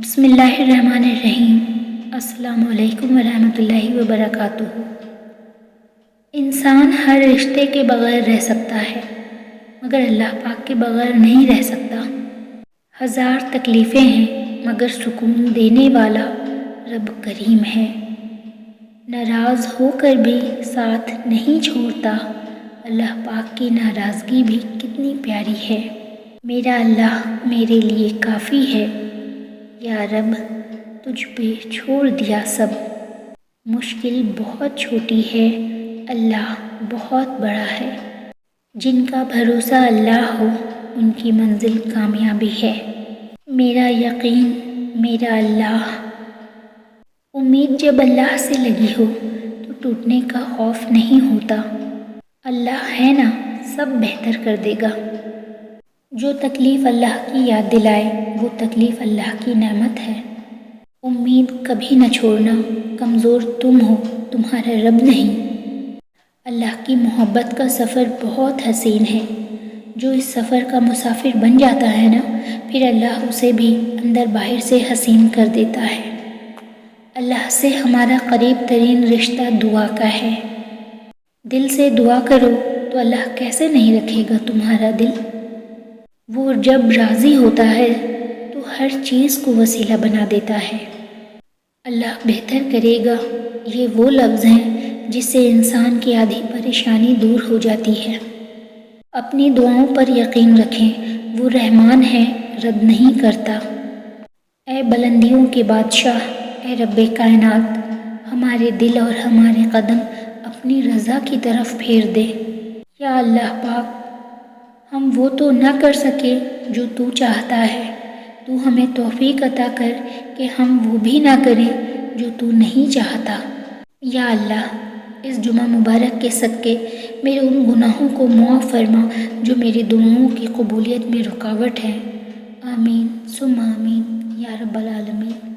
بسم اللہ الرحمن الرحیم۔ السلام علیکم ورحمۃ اللہ وبرکاتہ۔ انسان ہر رشتے کے بغیر رہ سکتا ہے مگر اللہ پاک کے بغیر نہیں رہ سکتا۔ ہزار تکلیفیں ہیں مگر سکون دینے والا رب کریم ہے۔ ناراض ہو کر بھی ساتھ نہیں چھوڑتا۔ اللہ پاک کی ناراضگی بھی کتنی پیاری ہے۔ میرا اللہ میرے لیے کافی ہے۔ یا رب تجھ پہ چھوڑ دیا سب۔ مشکل بہت چھوٹی ہے، اللہ بہت بڑا ہے۔ جن کا بھروسہ اللہ ہو ان کی منزل کامیابی ہے۔ میرا یقین میرا اللہ۔ امید جب اللہ سے لگی ہو تو ٹوٹنے کا خوف نہیں ہوتا۔ اللہ ہے نا، سب بہتر کر دے گا۔ جو تکلیف اللہ کی یاد دلائے وہ تکلیف اللہ کی نعمت ہے۔ امید کبھی نہ چھوڑنا، کمزور تم ہو، تمہارا رب نہیں۔ اللہ کی محبت کا سفر بہت حسین ہے۔ جو اس سفر کا مسافر بن جاتا ہے نا، پھر اللہ اسے بھی اندر باہر سے حسین کر دیتا ہے۔ اللہ سے ہمارا قریب ترین رشتہ دعا کا ہے۔ دل سے دعا کرو تو اللہ کیسے نہیں رکھے گا تمہارا دل۔ وہ جب راضی ہوتا ہے تو ہر چیز کو وسیلہ بنا دیتا ہے۔ اللہ بہتر کرے گا، یہ وہ لفظ ہیں جس سے انسان کی آدھی پریشانی دور ہو جاتی ہے۔ اپنی دعاؤں پر یقین رکھیں، وہ رحمان ہے، رد نہیں کرتا۔ اے بلندیوں کے بادشاہ، اے رب کائنات، ہمارے دل اور ہمارے قدم اپنی رضا کی طرف پھیر دے۔ یا اللہ پاک، ہم وہ تو نہ کر سکے جو تو چاہتا ہے، تو ہمیں توفیق عطا کر کہ ہم وہ بھی نہ کریں جو تو نہیں چاہتا۔ یا اللہ، اس جمعہ مبارک کے صدقے میرے ان گناہوں کو معاف فرما جو میری دعاؤں کی قبولیت میں رکاوٹ ہے۔ آمین ثم آمین یا رب العالمین۔